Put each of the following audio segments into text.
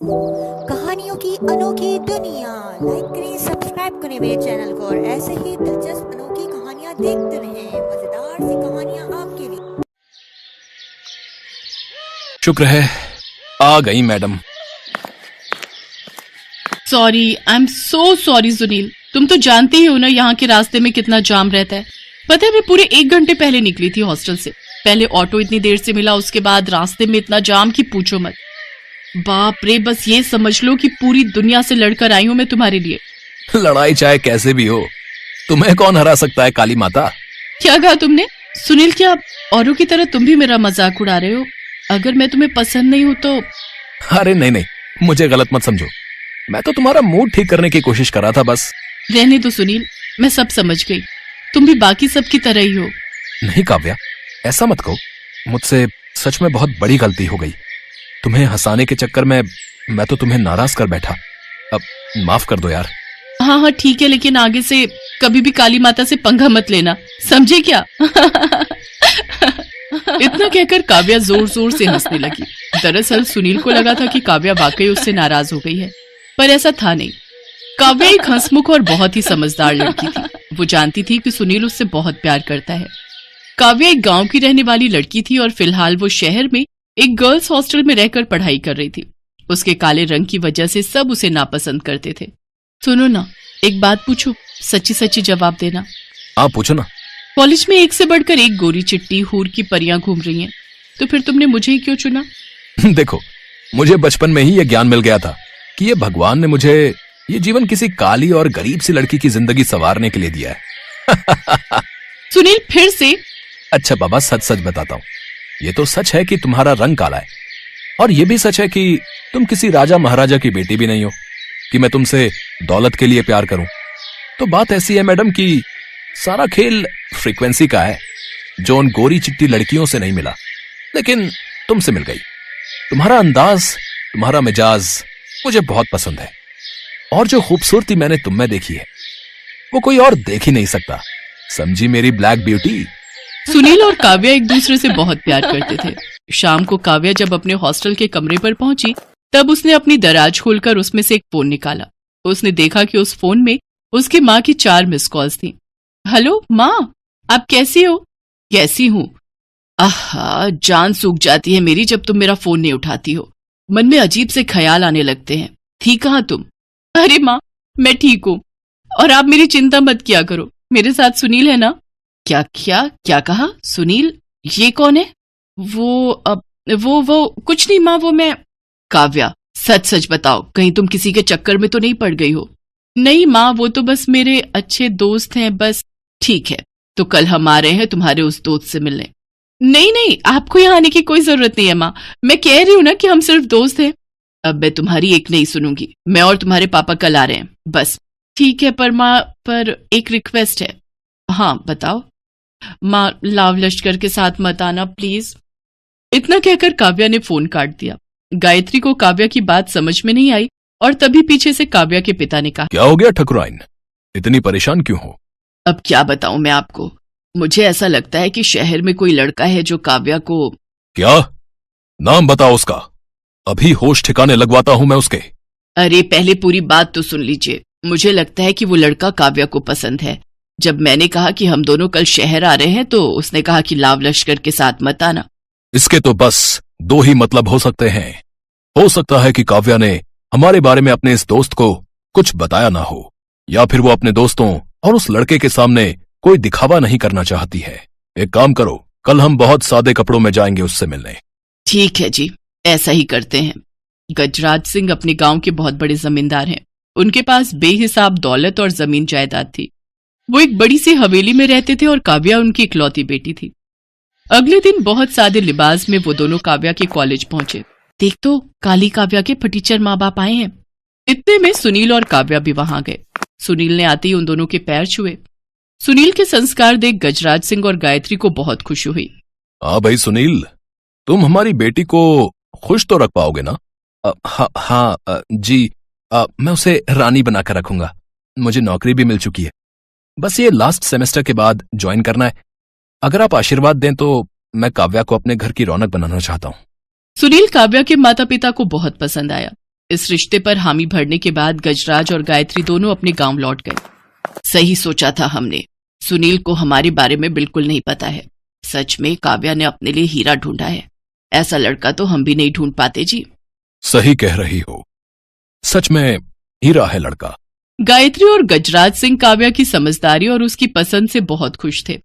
कहानियों की अनोखी दुनिया। लाइक करें, सब्सक्राइब करें मेरे चैनल को और ऐसे ही दिलचस्प अनोखी कहानियाँ देखते रहें। मजेदार सी कहानियाँ आपके लिए। शुक्र है आ गई madam. Sorry, I am so sorry Sunil. तुम तो जानते ही हो ना यहाँ के रास्ते में कितना जाम रहता है। पता है, मैं पूरे 1 घंटे पहले निकली थी हॉस्टल से। पहले ऑटो इतनी देर से मिला, उसके बाद रास्ते में इतना जाम कि पूछो मत। बाप रे, बस ये समझ लो कि पूरी दुनिया से लड़कर आई हूँ मैं तुम्हारे लिए। लड़ाई चाहे कैसे भी हो, तुम्हें कौन हरा सकता है काली माता। क्या कहा तुमने? सुनील, क्या औरों की तरह तुम भी मेरा मजाक उड़ा रहे हो? अगर मैं तुम्हें पसंद नहीं हूं तो? अरे नहीं नहीं, मुझे गलत मत समझो। मैं तो तुम्हारा मूड ठीक करने की कोशिश कर रहा था बस। रहने दो सुनील, मैं सब समझ गई। तुम भी बाकी सब की तरह ही हो। नहीं काव्या, ऐसा मत कहो। मुझसे सच में बहुत बड़ी गलती हो गई। तुम्हें हंसाने के चक्कर में मैं तो तुम्हें नाराज कर बैठा। अब माफ कर दो यार। हाँ हाँ ठीक है, लेकिन आगे से कभी भी काली माता से पंगा मत लेना, समझे क्या? इतना कहकर काव्या जोर जोर से हंसने लगी। दरअसल सुनील को लगा था कि काव्या वाकई उससे नाराज हो गई है, पर ऐसा था नहीं। काव्या एक हंसमुख और बहुत ही समझदार लड़की थी। वो जानती थी कि सुनील उससे बहुत प्यार करता है। काव्या एक गांव की रहने वाली लड़की थी और फिलहाल वो शहर में एक गर्ल्स हॉस्टल में रहकर पढ़ाई कर रही थी। उसके काले रंग की वजह से सब उसे नापसंद करते थे। सुनो ना, एक बात पूछूं, सच्ची सच्ची जवाब देना। हाँ पूछो ना। कॉलेज में एक से बढ़कर एक गोरी चिट्टी हूर की परियां घूम रही हैं, तो फिर तुमने मुझे ही क्यों चुना? देखो, मुझे बचपन में ही ये ज्ञान मिल गया था कि ये भगवान ने मुझे ये जीवन किसी काली और गरीब सी लड़की की जिंदगी संवारने के लिए दिया है। सुनील फिर से। अच्छा बाबा, सच सच बताता हूँ। ये तो सच है कि तुम्हारा रंग काला है, और ये भी सच है कि तुम किसी राजा महाराजा की बेटी भी नहीं हो कि मैं तुमसे दौलत के लिए प्यार करूं। तो बात ऐसी है मैडम कि सारा खेल फ्रीक्वेंसी का है, जो उन गोरी चिट्टी लड़कियों से नहीं मिला, लेकिन तुमसे मिल गई। तुम्हारा अंदाज, तुम्हारा मिजाज मुझे बहुत पसंद है, और जो खूबसूरती मैंने तुम में देखी है वो कोई और देख ही नहीं सकता। समझी मेरी ब्लैक ब्यूटी? सुनील और काव्या एक दूसरे से बहुत प्यार करते थे। शाम को काव्या जब अपने हॉस्टल के कमरे पर पहुंची, तब उसने अपनी दराज खोलकर उसमें से एक फोन निकाला। उसने देखा कि उस फोन में उसकी माँ की 4 मिस कॉल्स थी। हेलो माँ, आप कैसी हो? कैसी हूँ? आहा, जान सूख जाती है मेरी जब तुम मेरा फोन नहीं उठाती हो। मन में अजीब से ख्याल आने लगते हैं। थी कहाँ तुम? अरे माँ, मैं ठीक हूँ, और आप मेरी चिंता मत किया करो। मेरे साथ सुनील है ना? क्या क्या क्या कहा? सुनील? ये कौन है? वो कुछ नहीं माँ, वो मैं। काव्या, सच सच बताओ, कहीं तुम किसी के चक्कर में तो नहीं पड़ गई हो? नहीं माँ, वो तो बस मेरे अच्छे दोस्त हैं बस। ठीक है, तो कल हम आ रहे हैं तुम्हारे उस दोस्त से मिलने। नहीं नहीं, आपको यहाँ आने की कोई जरूरत नहीं है माँ, मैं कह रही हूँ ना कि हम सिर्फ दोस्त हैं। अब मैं तुम्हारी एक नहीं सुनूंगी। मैं और तुम्हारे पापा कल आ रहे हैं बस। ठीक है, पर माँ, पर एक रिक्वेस्ट है। हाँ बताओ। माँ, लाव लश्कर के साथ मत आना प्लीज। इतना कहकर काव्या ने फोन काट दिया। गायत्री को काव्या की बात समझ में नहीं आई, और तभी पीछे से काव्या के पिता ने कहा, क्या हो गया ठकुराइन, इतनी परेशान क्यों हो? अब क्या बताऊं मैं आपको, मुझे ऐसा लगता है कि शहर में कोई लड़का है जो काव्या को। क्या? नाम बताओ उसका, अभी होश ठिकाने लगवाता हूं मैं उसके। अरे पहले पूरी बात तो सुन लीजिए। मुझे लगता है कि वो लड़का काव्या को पसंद है। जब मैंने कहा कि हम दोनों कल शहर आ रहे हैं, तो उसने कहा कि लाव लश्कर के साथ मत आना। इसके तो बस 2 ही मतलब हो सकते हैं। हो सकता है कि काव्या ने हमारे बारे में अपने इस दोस्त को कुछ बताया ना हो, या फिर वो अपने दोस्तों और उस लड़के के सामने कोई दिखावा नहीं करना चाहती है। एक काम करो, कल हम बहुत सादे कपड़ों में जाएंगे उससे मिलने। ठीक है जी, ऐसा ही करते हैं। गजराज सिंह अपने गांव के बहुत बड़े जमींदार हैं। उनके पास बेहिसाब दौलत और जमीन जायदाद थी। वो एक बड़ी सी हवेली में रहते थे और काव्या उनकी इकलौती बेटी थी। अगले दिन बहुत सादे लिबास में वो दोनों काव्या के कॉलेज पहुंचे। देख तो, काली काव्या के फटीचर माँ बाप आए हैं। इतने में सुनील और काव्या भी वहां गए। सुनील ने आते ही उन दोनों के पैर छुए। सुनील के संस्कार देख गजराज सिंह और गायत्री को बहुत खुशी हुई। हाँ भाई सुनील, तुम हमारी बेटी को खुश तो रख पाओगे ना? हाँ जी, मैं उसे रानी बनाकर रखूंगा। मुझे नौकरी भी मिल चुकी है, बस ये लास्ट सेमेस्टर के बाद ज्वाइन करना है। अगर आप आशीर्वाद दें तो मैं काव्या को अपने घर की रौनक बनाना चाहता हूँ। सुनील काव्या के माता पिता को बहुत पसंद आया। इस रिश्ते पर हामी भरने के बाद गजराज और गायत्री दोनों अपने गांव लौट गए। सही सोचा था हमने। सुनील को हमारे बारे में बिल्कुल नहीं पता है। सच में काव्या ने अपने लिए हीरा ढूंढा है। ऐसा लड़का तो हम भी नहीं ढूंढ पाते जी। सही कह रही हो, सच में हीरा है लड़का। गायत्री और गजराज सिंह काव्या की समझदारी और उसकी पसंद से बहुत खुश थे,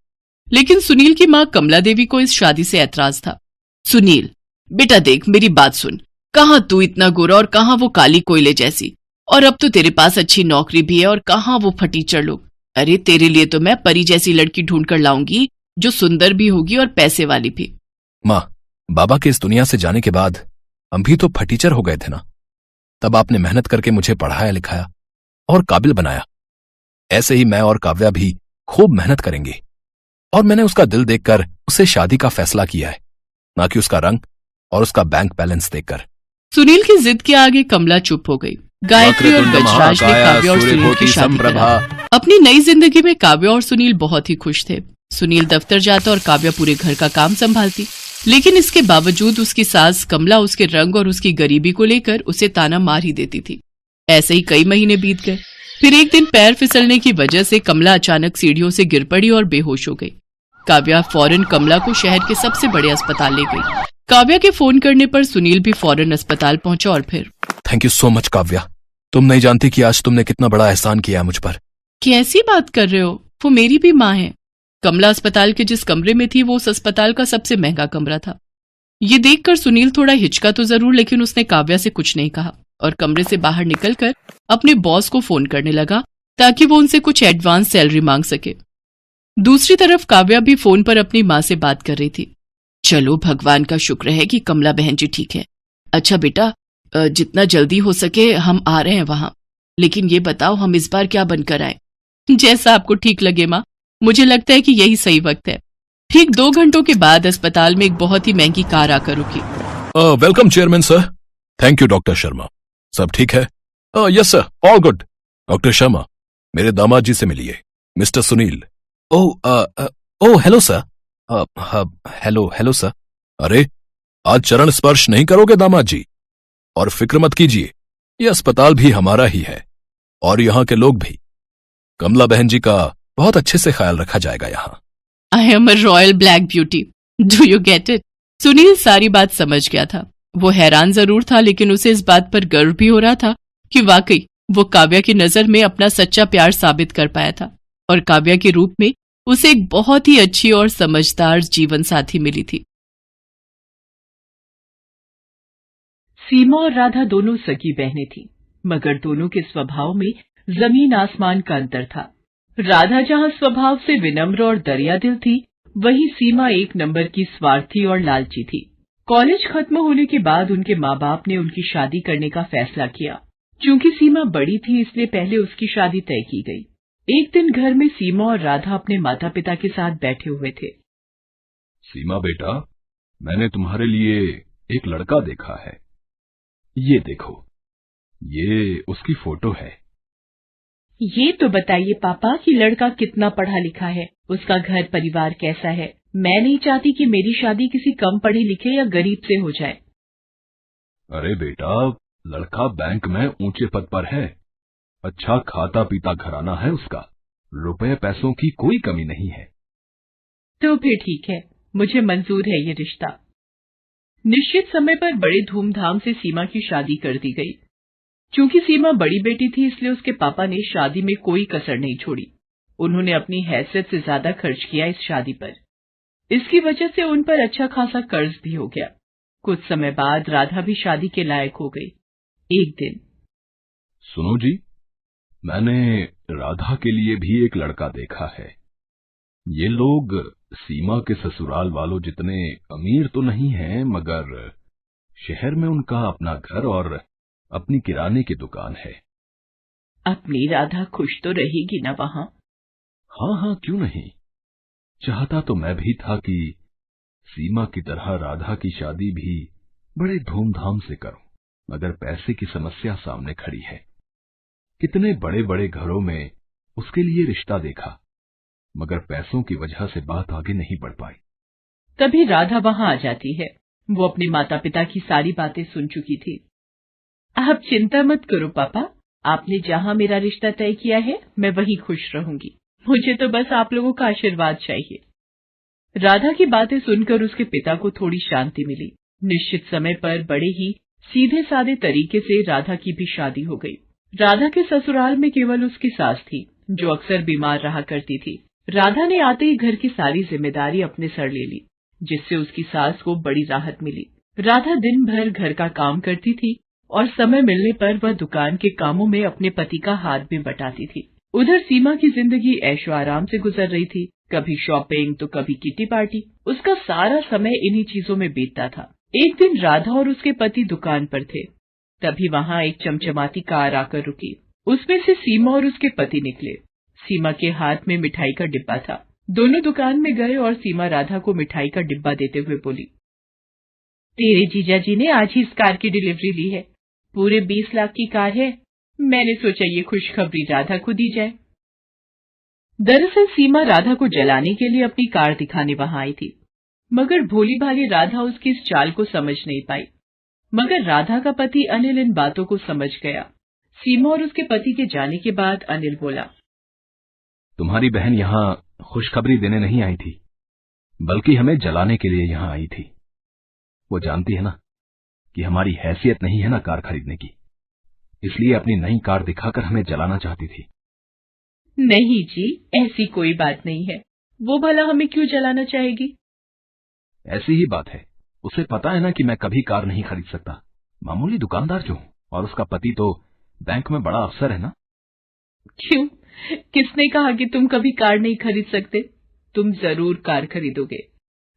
लेकिन सुनील की मां कमला देवी को इस शादी से ऐतराज था। सुनील बेटा देख, मेरी बात सुन। कहाँ तू इतना गोरा और कहाँ वो काली कोयले जैसी, और अब तो तेरे पास अच्छी नौकरी भी है और कहाँ वो फटीचर लोग। अरे तेरे लिए तो मैं परी जैसी लड़की ढूंढ कर लाऊंगी, जो सुंदर भी होगी और पैसे वाली भी। माँ, बाबा के इस दुनिया से जाने के बाद हम भी तो फटीचर हो गए थे ना। तब आपने मेहनत करके मुझे पढ़ाया लिखाया और काबिल बनाया। ऐसे ही मैं और काव्या भी खूब मेहनत करेंगे, और मैंने उसका दिल देखकर उससे शादी का फैसला किया है, ना कि उसका रंग और उसका बैंक बैलेंस देखकर। सुनील की जिद के आगे कमला चुप हो गई। गायत्री और गजराज ने काव्या और सुनील की शादी करा। अपनी नई जिंदगी में काव्या और सुनील बहुत ही खुश थे। सुनील दफ्तर जाता और काव्या पूरे घर का काम संभालती, लेकिन इसके बावजूद उसकी सास कमला उसके रंग और उसकी गरीबी को लेकर उसे ताना मार ही देती थी। ऐसे ही कई महीने बीत गए। फिर एक दिन पैर फिसलने की वजह से कमला अचानक सीढ़ियों से गिर पड़ी और बेहोश हो गई। काव्या फौरन कमला को शहर के सबसे बड़े अस्पताल ले गई। काव्या के फोन करने पर सुनील भी फौरन अस्पताल पहुंचा और फिर thank you so much Kavya, तुम नहीं जानती कि आज तुमने कितना बड़ा एहसान किया है मुझ पर। कैसी बात कर रहे हो, वो मेरी भी माँ है। कमला अस्पताल के जिस कमरे में थी वो उस अस्पताल का सबसे महंगा कमरा था। ये देखकर सुनील थोड़ा हिचका तो जरूर, लेकिन उसने काव्या से कुछ नहीं कहा और कमरे से बाहर निकलकर अपने बॉस को फोन करने लगा ताकि वो उनसे कुछ एडवांस सैलरी मांग सके। दूसरी तरफ काव्या भी फोन पर अपनी माँ से बात कर रही थी। चलो भगवान का शुक्र है कि कमला बहन जी ठीक है। अच्छा बेटा, जितना जल्दी हो सके हम आ रहे हैं वहां, लेकिन ये बताओ हम इस बार क्या बनकर आए? जैसा आपको ठीक लगे माँ, मुझे लगता है कि यही सही वक्त है। ठीक 2 घंटों के बाद अस्पताल में एक बहुत ही महंगी कार आकर रुकी। Welcome chairman sir. Thank you doctor Sharma. सब ठीक है? Yes sir, all good. Doctor Sharma, मेरे दामाद जी से मिलिए, mister Sunil. Oh hello sir. Hello sir. अरे आज चरण स्पर्श नहीं करोगे दामाद जी? और फिक्र मत कीजिए, ये अस्पताल भी हमारा ही है और यहाँ के लोग भी। कमला बहन जी का बहुत अच्छे से ख्याल रखा जाएगा यहाँ। I am a royal black beauty, do you get it? Sunil सारी बात समझ गया था। वो हैरान जरूर था, लेकिन उसे इस बात पर गर्व भी हो रहा था कि वाकई वो काव्या की नजर में अपना सच्चा प्यार साबित कर पाया था और काव्या के रूप में उसे एक बहुत ही अच्छी और समझदार जीवन साथी मिली थी। सीमा और राधा दोनों सगी बहनें थीं, मगर दोनों के स्वभाव में जमीन आसमान का अंतर था। राधा जहां स्वभाव से विनम्र और दरियादिल थी, वहीं सीमा एक नंबर की स्वार्थी और लालची थी। कॉलेज खत्म होने के बाद उनके माँ बाप ने उनकी शादी करने का फैसला किया। चूंकि सीमा बड़ी थी, इसलिए पहले उसकी शादी तय की गई। एक दिन घर में सीमा और राधा अपने माता पिता के साथ बैठे हुए थे। सीमा बेटा, मैंने तुम्हारे लिए एक लड़का देखा है। ये देखो, ये उसकी फोटो है। ये तो बताइए पापा कि लड़का कितना पढ़ा लिखा है, उसका घर परिवार कैसा है? मैं नहीं चाहती कि मेरी शादी किसी कम पढ़े लिखे या गरीब से हो जाए। अरे बेटा, लड़का बैंक में ऊंचे पद पर है, अच्छा खाता पीता घराना है उसका, रुपए पैसों की कोई कमी नहीं है। तो फिर ठीक है, मुझे मंजूर है ये रिश्ता। निश्चित समय पर बड़े धूमधाम से सीमा की शादी कर दी गई। चूंकि सीमा बड़ी बेटी थी, इसलिए उसके पापा ने शादी में कोई कसर नहीं छोड़ी। उन्होंने अपनी हैसियत से ज्यादा खर्च किया इस शादी पर। इसकी वजह से उन पर अच्छा खासा कर्ज भी हो गया। कुछ समय बाद राधा भी शादी के लायक हो गई। एक दिन, सुनो जी, मैंने राधा के लिए भी एक लड़का देखा है। ये लोग सीमा के ससुराल वालों जितने अमीर तो नहीं हैं, मगर शहर में उनका अपना घर और अपनी किराने की दुकान है। अपनी राधा खुश तो रहेगी ना वहां? हाँ, क्यों नहीं। चाहता तो मैं भी था कि सीमा की तरह राधा की शादी भी बड़े धूमधाम से करूं, मगर पैसे की समस्या सामने खड़ी है। कितने बड़े बड़े घरों में उसके लिए रिश्ता देखा, मगर पैसों की वजह से बात आगे नहीं बढ़ पाई। तभी राधा वहां आ जाती है। वो अपने माता पिता की सारी बातें सुन चुकी थी। आप चिंता मत करो पापा, आपने जहाँ मेरा रिश्ता तय किया है मैं वहीं खुश रहूंगी। मुझे तो बस आप लोगों का आशीर्वाद चाहिए। राधा की बातें सुनकर उसके पिता को थोड़ी शांति मिली। निश्चित समय पर बड़े ही सीधे साधे तरीके से राधा की भी शादी हो गई। राधा के ससुराल में केवल उसकी सास थी, जो अक्सर बीमार रहा करती थी। राधा ने आते ही घर की सारी जिम्मेदारी अपने सर ले ली, जिससे उसकी सास को बड़ी राहत मिली। राधा दिन भर घर का काम करती थी और समय मिलने पर वह दुकान के कामों में अपने पति का हाथ भी बटाती थी। उधर सीमा की जिंदगी ऐशो आराम से गुजर रही थी, कभी शॉपिंग तो कभी किटी पार्टी। उसका सारा समय इन्हीं चीजों में बीतता था। एक दिन राधा और उसके पति दुकान पर थे, तभी वहाँ एक चमचमाती कार आकर रुकी। उसमें से सीमा और उसके पति निकले। सीमा के हाथ में मिठाई का डिब्बा था। दोनों दुकान में गए और सीमा राधा को मिठाई का डिब्बा देते हुए बोली, तेरे जीजाजी ने आज ही इस कार की डिलीवरी ली है। पूरे 20 लाख की कार है। मैंने सोचा ये खुशखबरी राधा को दी जाए। दरअसल सीमा राधा को जलाने के लिए अपनी कार दिखाने वहां आई थी, मगर भोली भाली राधा उसकी इस चाल को समझ नहीं पाई। मगर राधा का पति अनिल इन बातों को समझ गया। सीमा और उसके पति के जाने के बाद अनिल बोला, तुम्हारी बहन यहाँ खुशखबरी देने नहीं आई थी, बल्कि हमें जलाने के लिए यहाँ आई थी। वो जानती है ना कि हमारी हैसियत नहीं है ना कार खरीदने की, इसलिए अपनी नई कार दिखाकर हमें जलाना चाहती थी। नहीं जी, ऐसी कोई बात नहीं है। वो भला हमें क्यों जलाना चाहेगी? ऐसी ही बात है। उसे पता है ना कि मैं कभी कार नहीं खरीद सकता, मामूली दुकानदार जो हूँ, और उसका पति तो बैंक में बड़ा अफसर है ना। क्यों? किसने कहा कि तुम कभी कार नहीं खरीद सकते? तुम जरूर कार खरीदोगे।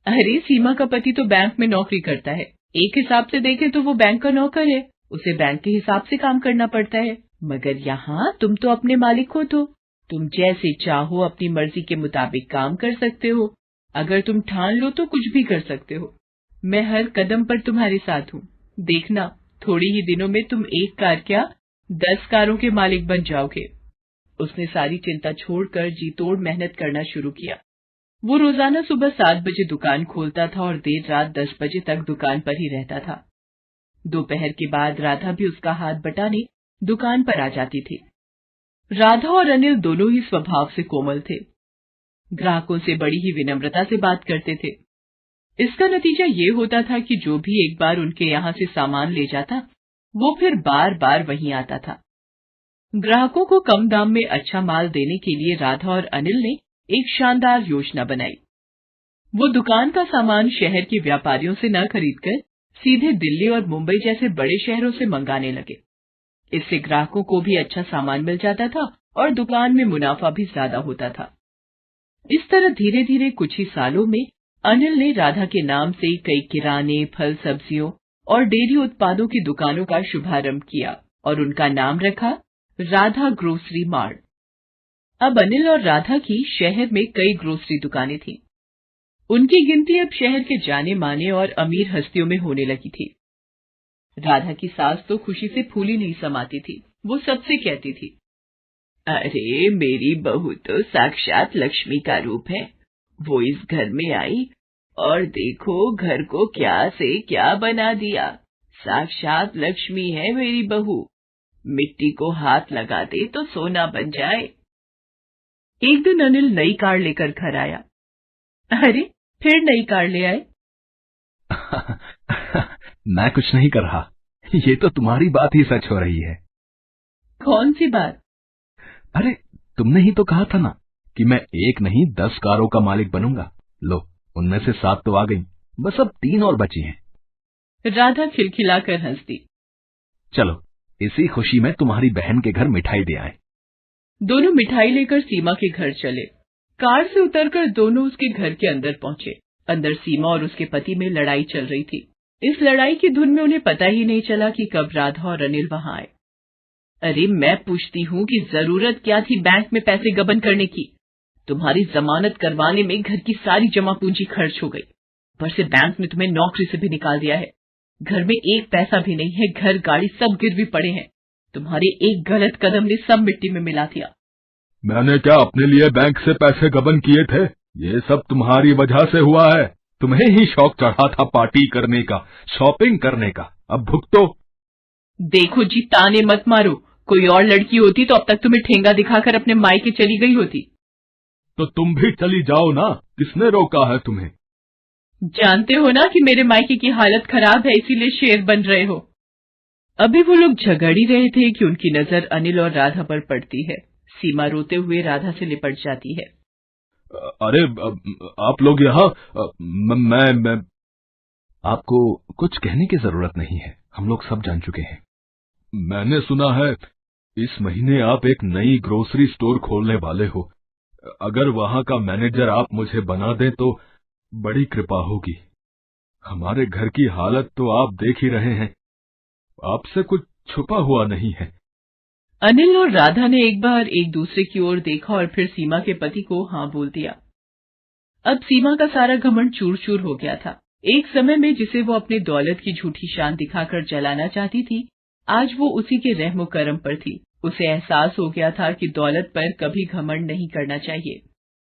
अरे सीमा का पति तो बैंक में नौकरी करता है। एक हिसाब से देखें तो वो बैंक का नौकर है, उसे बैंक के हिसाब से काम करना पड़ता है। मगर यहाँ तुम तो अपने मालिक हो, तो तुम जैसे चाहो अपनी मर्जी के मुताबिक काम कर सकते हो। अगर तुम ठान लो तो कुछ भी कर सकते हो। मैं हर कदम पर तुम्हारे साथ हूँ। देखना, थोड़ी ही दिनों में तुम एक कार क्या 10 कारों के मालिक बन जाओगे। उसने सारी चिंता छोड़कर जी तोड़ मेहनत करना शुरू किया। वो रोजाना सुबह 7 बजे दुकान खोलता था और देर रात 10 बजे तक दुकान पर ही रहता था। दोपहर के बाद राधा भी उसका हाथ बटाने दुकान पर आ जाती थी। राधा और अनिल दोनों ही स्वभाव से कोमल थे। ग्राहकों से बड़ी ही विनम्रता से बात करते थे। इसका नतीजा ये होता था कि जो भी एक बार उनके यहाँ से सामान ले जाता, वो फिर बार बार वहीं आता था। ग्राहकों को कम दाम में अच्छा माल देने के लिए राधा और अनिल ने एक शानदार योजना बनाई। वो दुकान का सामान शहर के व्यापारियों से न खरीदकर सीधे दिल्ली और मुंबई जैसे बड़े शहरों से मंगाने लगे। इससे ग्राहकों को भी अच्छा सामान मिल जाता था और दुकान में मुनाफा भी ज्यादा होता था। इस तरह धीरे धीरे कुछ ही सालों में अनिल ने राधा के नाम से कई किराने, फल, सब्जियों और डेयरी उत्पादों की दुकानों का शुभारंभ किया और उनका नाम रखा राधा ग्रोसरी मार्ट। अब अनिल और राधा की शहर में कई ग्रोसरी दुकानें थीं। उनकी गिनती अब शहर के जाने माने और अमीर हस्तियों में होने लगी थी। राधा की सास तो खुशी से फूली नहीं समाती थी। वो सबसे कहती थी, अरे मेरी बहू तो साक्षात लक्ष्मी का रूप है। वो इस घर में आई और देखो घर को क्या से क्या बना दिया। साक्षात लक्ष्मी है मेरी बहू। मिट्टी को हाथ लगा दे तो सोना बन जाए। एक दिन अनिल नई कार लेकर घर आया। अरे फिर नई कार ले आए? मैं कुछ नहीं कर रहा, ये तो तुम्हारी बात ही सच हो रही है। कौन सी बात? अरे तुमने ही तो कहा था ना कि मैं एक नहीं 10 कारों का मालिक बनूंगा। लो, उनमें से 7 तो आ गई, बस अब 3 और बची हैं। राधा खिलखिलाकर हंस दी। चलो इसी खुशी में तुम्हारी बहन के घर मिठाई दे आए। दोनों मिठाई लेकर सीमा के घर चले। कार से उतरकर दोनों उसके घर के अंदर पहुंचे। अंदर सीमा और उसके पति में लड़ाई चल रही थी। इस लड़ाई की धुन में उन्हें पता ही नहीं चला कि कब राधा और अनिल वहां आए। अरे मैं पूछती हूँ कि जरूरत क्या थी बैंक में पैसे गबन करने की? तुम्हारी जमानत करवाने में घर की सारी जमा पूंजी खर्च हो गई। ऊपर से बैंक ने तुम्हें नौकरी से भी निकाल दिया है। घर में एक पैसा भी नहीं है, घर गाड़ी सब गिरवी पड़े हैं। तुम्हारे एक गलत कदम ने सब मिट्टी में मिला दिया। मैंने क्या अपने लिए बैंक से पैसे गबन किए थे? ये सब तुम्हारी वजह से हुआ है। तुम्हें ही शौक चढ़ा था पार्टी करने का, शॉपिंग करने का। अब भुगतो। देखो जी, ताने मत मारो। कोई और लड़की होती तो अब तक तुम्हें ठेंगा दिखाकर अपने मायके चली गई होती। तो तुम भी चली जाओ ना, किसने रोका है तुम्हें? जानते हो ना कि मेरे मायके की हालत खराब है, इसीलिए शेर बन रहे हो। अभी वो लोग झगड़ ही रहे थे कि उनकी नजर अनिल और राधा पर पड़ती है। सीमा रोते हुए राधा से लिपट जाती है। अरे आप लोग यहाँ, मैं आपको कुछ कहने की जरूरत नहीं है, हम लोग सब जान चुके हैं। मैंने सुना है इस महीने आप एक नई ग्रोसरी स्टोर खोलने वाले हो। अगर वहां का मैनेजर आप मुझे बना दें तो बड़ी कृपा होगी। हमारे घर की हालत तो आप देख ही रहे हैं, आपसे कुछ छुपा हुआ नहीं है। अनिल और राधा ने एक बार एक दूसरे की ओर देखा और फिर सीमा के पति को हाँ बोल दिया। अब सीमा का सारा घमंड चूर चूर हो गया था। एक समय में जिसे वो अपनी दौलत की झूठी शान दिखाकर जलाना चाहती थी, आज वो उसी के रहमो करम पर थी। उसे एहसास हो गया था कि दौलत पर कभी घमंड नहीं करना चाहिए।